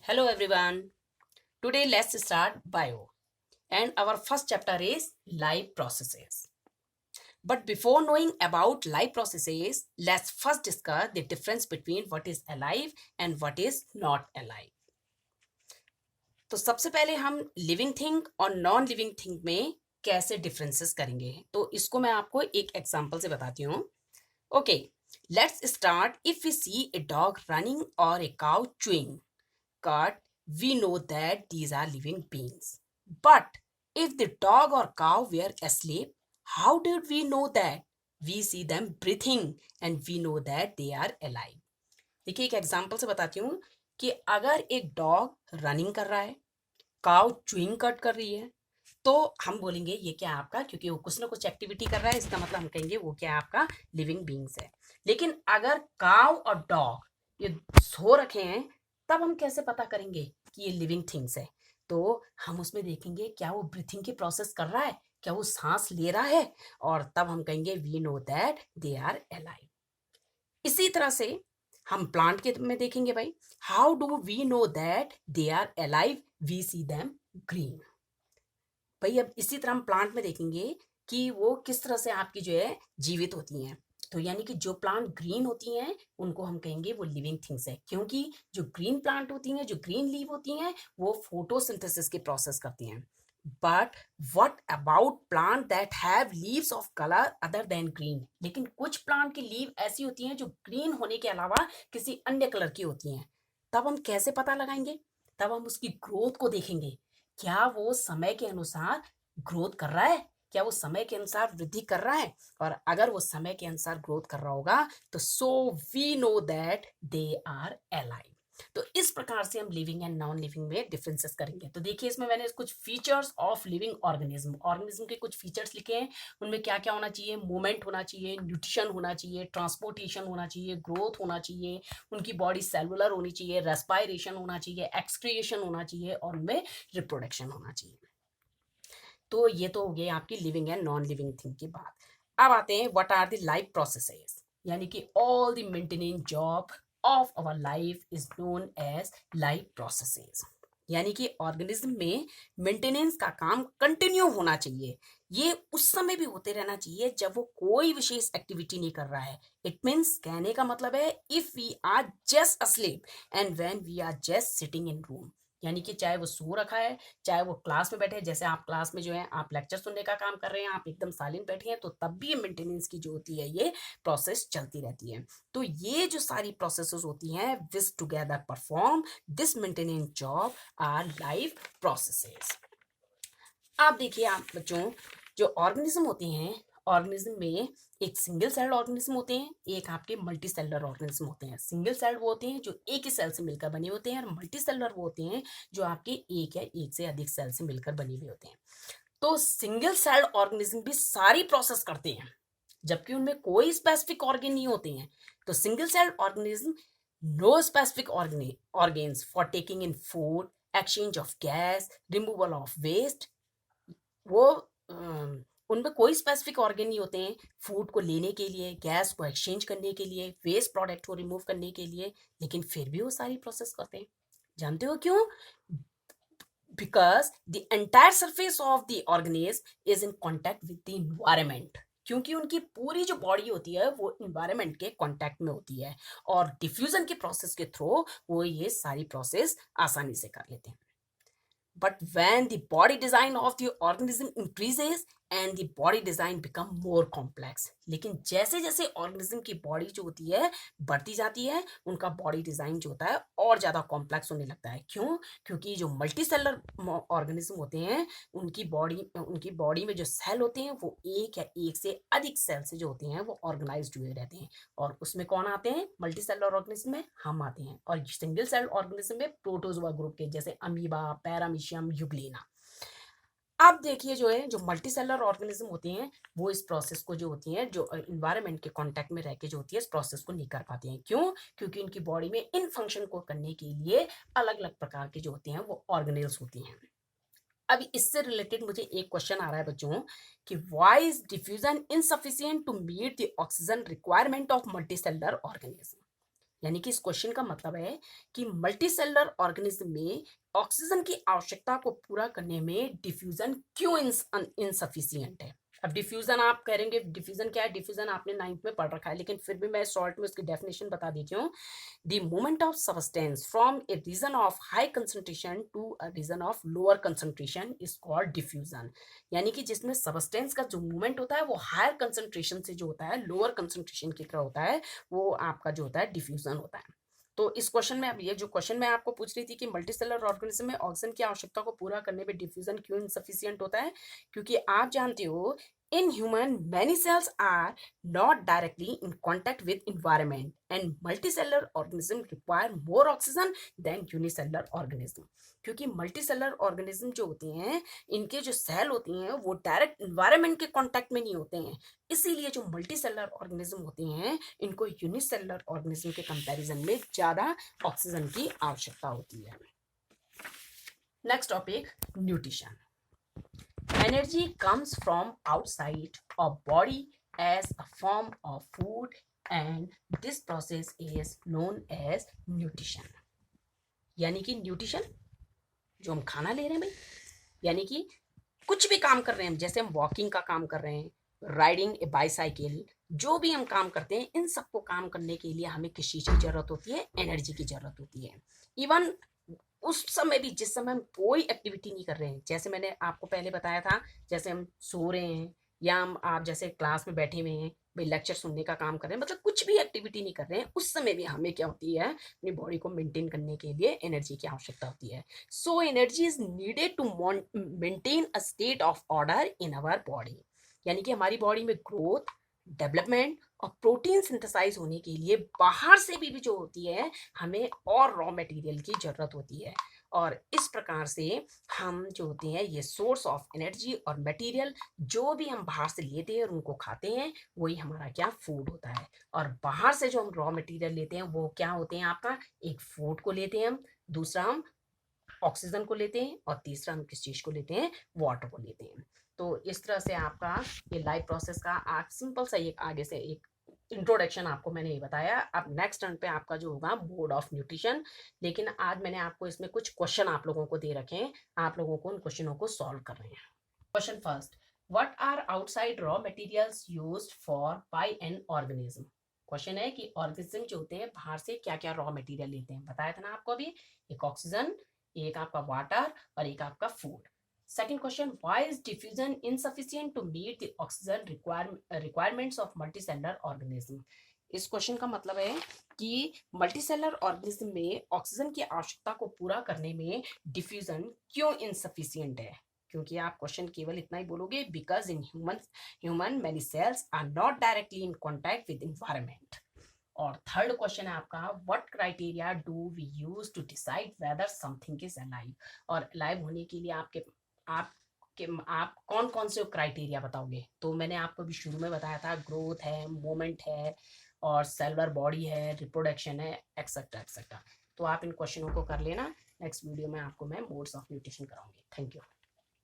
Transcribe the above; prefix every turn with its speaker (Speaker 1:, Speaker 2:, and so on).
Speaker 1: Hello everyone. Today let's start bio and our first chapter is life processes. But before knowing about life processes, let's first discuss the difference between what is alive and what is not alive. तो सबसे पहले हम living thing और non living thing में कैसे differences करेंगे तो इसको मैं आपको एक एग्जांपल से बताती हूँ. Okay, let's start. If we see a dog running और a cow chewing card, we know that these are living beings. But if the dog or cow were asleep, how did we know that? We see them breathing and we know that they are alive. देखिए एक example से बताती हूँ कि अगर एक dog running कर रहा है, काउ च्यूइंग कट कर रही है, तो हम बोलेंगे ये क्या है आपका, क्योंकि वो कुछ ना कुछ एक्टिविटी कर रहा है, इसका मतलब हम कहेंगे वो क्या है आपका लिविंग बींग्स है. लेकिन अगर काउ और डॉग ये सो रखे हैं, तब हम कैसे पता करेंगे कि ये लिविंग थिंग्स है? तो हम उसमें देखेंगे क्या वो ब्रीथिंग की प्रोसेस कर रहा है, क्या वो सांस ले रहा है, और तब हम कहेंगे we know that they are alive. इसी तरह से हम प्लांट के में देखेंगे भाई, how do we know that they are alive? We see them green. भाई अब इसी तरह हम प्लांट में देखेंगे कि वो किस तरह से आपकी जो है जीवित होती हैं. तो यानी कि जो प्लांट ग्रीन होती हैं उनको हम कहेंगे वो लिविंग थिंग्स है, क्योंकि जो ग्रीन प्लांट होती हैं, जो ग्रीन लीव होती हैं, वो फोटोसिंथेसिस की प्रोसेस करती हैं. But what about plant that have leaves of colour other than green? लेकिन कुछ प्लांट की लीव ऐसी होती हैं जो ग्रीन होने के अलावा किसी अन्य कलर की होती हैं. तब हम कैसे पता लगाएंगे? तब हम उसकी ग्रोथ को देखेंगे. क्या वो समय के अनुसार ग्रोथ कर रहा है? क्या वो समय के अनुसार वृद्धि कर रहा है? और अगर वो समय के अनुसार ग्रोथ कर रहा होगा तो so we know that they are alive. तो इस प्रकार से हम लिविंग एंड नॉन लिविंग में डिफरेंसेस करेंगे. तो देखिए इसमें मैंने कुछ फीचर्स ऑफ लिविंग ऑर्गेनिज्म के कुछ फीचर्स लिखे हैं. उनमें क्या क्या होना चाहिए? मूवमेंट होना चाहिए, न्यूट्रिशन होना चाहिए, ट्रांसपोर्टेशन होना चाहिए, ग्रोथ होना चाहिए, उनकी बॉडी सेलुलर होनी चाहिए, रेस्पायरेशन होना चाहिए, एक्सक्रिएशन होना चाहिए, और उनमें रिप्रोडक्शन होना चाहिए. तो ये तो हो गई आपकी living and non living thing की बात. अब आते हैं what are the life processes, यानी कि all the maintenance job of our life is known as life processes. यानी कि ऑर्गेनिज्म में मेंटेनेंस का काम कंटिन्यू होना चाहिए. ये उस समय भी होते रहना चाहिए जब वो कोई विशेष एक्टिविटी नहीं कर रहा है. इट मीन्स कहने का मतलब है if we are just asleep and when we are just sitting in room. यानी कि चाहे वो सो रखा है, चाहे वो क्लास में बैठे हैं, जैसे आप क्लास में जो है आप लेक्चर सुनने का काम कर रहे हैं, आप एकदम साइलेंट बैठे हैं, तो तब भी मेंटेनेंस की जो होती है ये प्रोसेस चलती रहती है. तो ये जो सारी प्रोसेसेस होती हैं this together perform this maintenance job our life processes. आप देखिए आप बच्चों, जो ऑर्गेनिज्म होते हैं, ऑर्गेनिज्म में एक सिंगल सेल्ड ऑर्गेनिज्म होते हैं, एक आपके मल्टी सेलुलर ऑर्गेनिज्म होते हैं. सिंगल सेल्ड वो होते हैं जो एक ही सेल से मिलकर बने होते हैं, और मल्टी सेलुलर वो होते हैं जो आपके एक या एक से अधिक सेल से मिलकर बने हुए होते हैं. तो सिंगल सेल्ड ऑर्गेनिज्म भी सारी प्रोसेस करते हैं, जबकि उनमें कोई स्पेसिफिक ऑर्गेन नहीं होते हैं. तो single celled organism no specific organs for taking in food, exchange of gas, removal of waste. वो उनमें कोई स्पेसिफिक ऑर्गन नहीं होते हैं फूड को लेने के लिए, गैस को एक्सचेंज करने के लिए, वेस्ट प्रोडक्ट को रिमूव करने के लिए, लेकिन फिर भी वो सारी प्रोसेस करते हैं. जानते हो क्यों? Because the entire surface of the organism is in contact with the environment. क्योंकि उनकी पूरी जो बॉडी होती है वो इन्वायरमेंट के कॉन्टैक्ट में होती है, और डिफ्यूजन के प्रोसेस के थ्रू वो ये सारी प्रोसेस आसानी से कर लेते हैं. But when the body design of the organism increases and the body design become more complex. लेकिन जैसे जैसे ऑर्गेनिज्म की बॉडी जो होती है बढ़ती जाती है, उनका बॉडी डिजाइन जो होता है और ज्यादा कॉम्प्लेक्स होने लगता है. क्यों? क्योंकि जो मल्टी सेलर ऑर्गेनिज्म होते हैं उनकी बॉडी में जो सेल होते हैं वो एक या एक से अधिक सेल से जो होते हैं वो ऑर्गेनाइज्ड हुए रहते हैं. और उसमें कौन आते हैं? मल्टी सेलर ऑर्गेनिज्म में हम आते हैं. और सिंगल सेल ऑर्गेनिज्म में प्रोटोजोआ ग्रुप के, जैसे अमीबा, पैरामीशियम, यूग्लिना. अब देखिए जो है जो मल्टी सेलर ऑर्गेनिज्म होती हैं वो इस प्रोसेस को जो होती हैं जो इन्वायरमेंट के कांटेक्ट में रह के जो होती है इस प्रोसेस को नहीं कर पाती हैं. क्यों? क्योंकि इनकी बॉडी में इन फंक्शन को करने के लिए अलग अलग प्रकार के जो होते हैं वो ऑर्गेनेल्स होती हैं. अभी इससे रिलेटेड मुझे एक क्वेश्चन आ रहा है बच्चों कि why is diffusion insufficient to meet the oxygen requirement of multicellular organism. यानी कि इस क्वेश्चन का मतलब है कि मल्टीसेलुलर ऑर्गेनिज्म में ऑक्सीजन की आवश्यकता को पूरा करने में डिफ्यूजन क्यों इनसफिशियंट है। अब डिफ्यूजन आप कहेंगे डिफ्यूजन क्या है, डिफ्यूजन आपने 9th में पढ़ रखा है, लेकिन फिर भी मैं शॉर्ट में उसकी डेफिनेशन बता देती हूँ। The movement of substance from a region of high concentration to a region of lower concentration is called diffusion। यानी कि जिसमें सबस्टेंस का जो मूवमेंट होता है वो हायर कंसंट्रेशन से जो होता है लोअर कंसंट्रेशन की तरह होता है, वो आपका जो होता है डिफ्यूजन होता है। तो इस क्वेश्चन में अब ये जो क्वेश्चन मैं आपको पूछ रही थी कि मल्टीसेलुलर ऑर्गेनिज्म में ऑक्सीजन की आवश्यकता को पूरा करने में डिफ्यूजन क्यों इनसफिशिएंट होता है, क्योंकि आप जानते हो in human many cells are not directly in contact with environment and multicellular organism require more oxygen than unicellular organism। क्योंकि मल्टीसेलुलर ऑर्गेनिज्म जो होती हैं इनके जो सेल होती हैं वो डायरेक्ट इन्वायरमेंट के कांटेक्ट में नहीं होते हैं, इसीलिए जो मल्टीसेलुलर ऑर्गेनिज्म होती हैं इनको यूनिसेलुलर ऑर्गेनिज्म के कंपैरिजन में ज्यादा ऑक्सीजन की आवश्यकता होती है। Next topic, nutrition. Energy comes from outside a body as a form of food and this process is known as nutrition। यानी कि न्यूट्रिशन जो हम खाना ले रहे हैं भाई, यानी कि कुछ भी काम कर रहे हैं हम, जैसे हम वॉकिंग का काम कर रहे हैं, राइडिंग ए बाईसाइकिल, जो भी हम काम करते हैं इन सबको काम करने के लिए हमें किस चीज की जरूरत होती है, एनर्जी की जरूरत होती है। इवन उस समय भी जिस समय हम कोई एक्टिविटी नहीं कर रहे हैं, जैसे मैंने आपको पहले बताया था, जैसे हम सो रहे हैं या हम आप जैसे क्लास में बैठे हुए हैं भाई लेक्चर सुनने का काम कर रहे हैं, मतलब कुछ भी एक्टिविटी नहीं कर रहे हैं, उस समय भी हमें क्या होती है, अपनी बॉडी को मेंटेन करने के लिए एनर्जी की आवश्यकता होती है। So energy is needed to maintain a state of order in our body. यानी कि हमारी बॉडी में ग्रोथ, डेवलपमेंट और प्रोटीन सिंथेसाइज होने के लिए बाहर से भी जो होती है हमें और रॉ मटेरियल की जरूरत होती है, और इस प्रकार से हम जो होते हैं ये सोर्स ऑफ एनर्जी और मटेरियल जो भी हम बाहर से लेते हैं और उनको खाते हैं वही हमारा क्या फूड होता है। और बाहर से जो हम रॉ मटेरियल लेते हैं वो क्या होते हैं आपका, एक फूड को लेते हैं हम, दूसरा हम ऑक्सीजन को लेते हैं और तीसरा हम किस चीज को लेते हैं, वाटर को लेते हैं। तो इस तरह से आपका ये लाइफ प्रोसेस का आप सिंपल सा एक आगे से एक इंट्रोडक्शन आपको मैंने ये बताया। अब नेक्स्ट टर्न पे आपका जो होगा बोर्ड ऑफ न्यूट्रिशन, लेकिन आज मैंने आपको इसमें कुछ क्वेश्चन आप लोगों को दे रखे हैं, आप लोगों को उन क्वेश्चनों को सॉल्व कर रहे हैं। Question first, what are outside raw materials used for by an organism. Question है कि ऑर्गेनिज्म जो होते हैं बाहर से क्या क्या रॉ मटेरियल लेते हैं, बताया था ना आपको अभी, एक ऑक्सीजन, एक आपका वाटर और एक आपका food. Second question, why is diffusion insufficient to meet the oxygen requirements of multicellular organism. इस क्वेश्चन का मतलब है कि मल्टीसेलुलर ऑर्गेनिज्म में ऑक्सीजन की आवश्यकता को पूरा करने में डिफ्यूजन क्यों इनसफिशिएंट है, क्योंकि आप क्वेश्चन केवल इतना ही बोलोगे, because in human many cells are not directly in contact with environment. और थर्ड क्वेश्चन है आपका, what criteria do we use to decide whether something is alive. और अलाइव होने के लिए आप कौन कौन से क्राइटेरिया बताओगे, तो मैंने आपको भी शुरू में बताया था, ग्रोथ है, मूवमेंट है और सेलुलर बॉडी है, रिप्रोडक्शन है, एक्सेट्रा एक्सेट्रा। तो आप इन क्वेश्चनों को कर लेना, नेक्स्ट वीडियो में आपको मैं मोड्स ऑफ न्यूट्रिशन कराऊंगी। Thank you.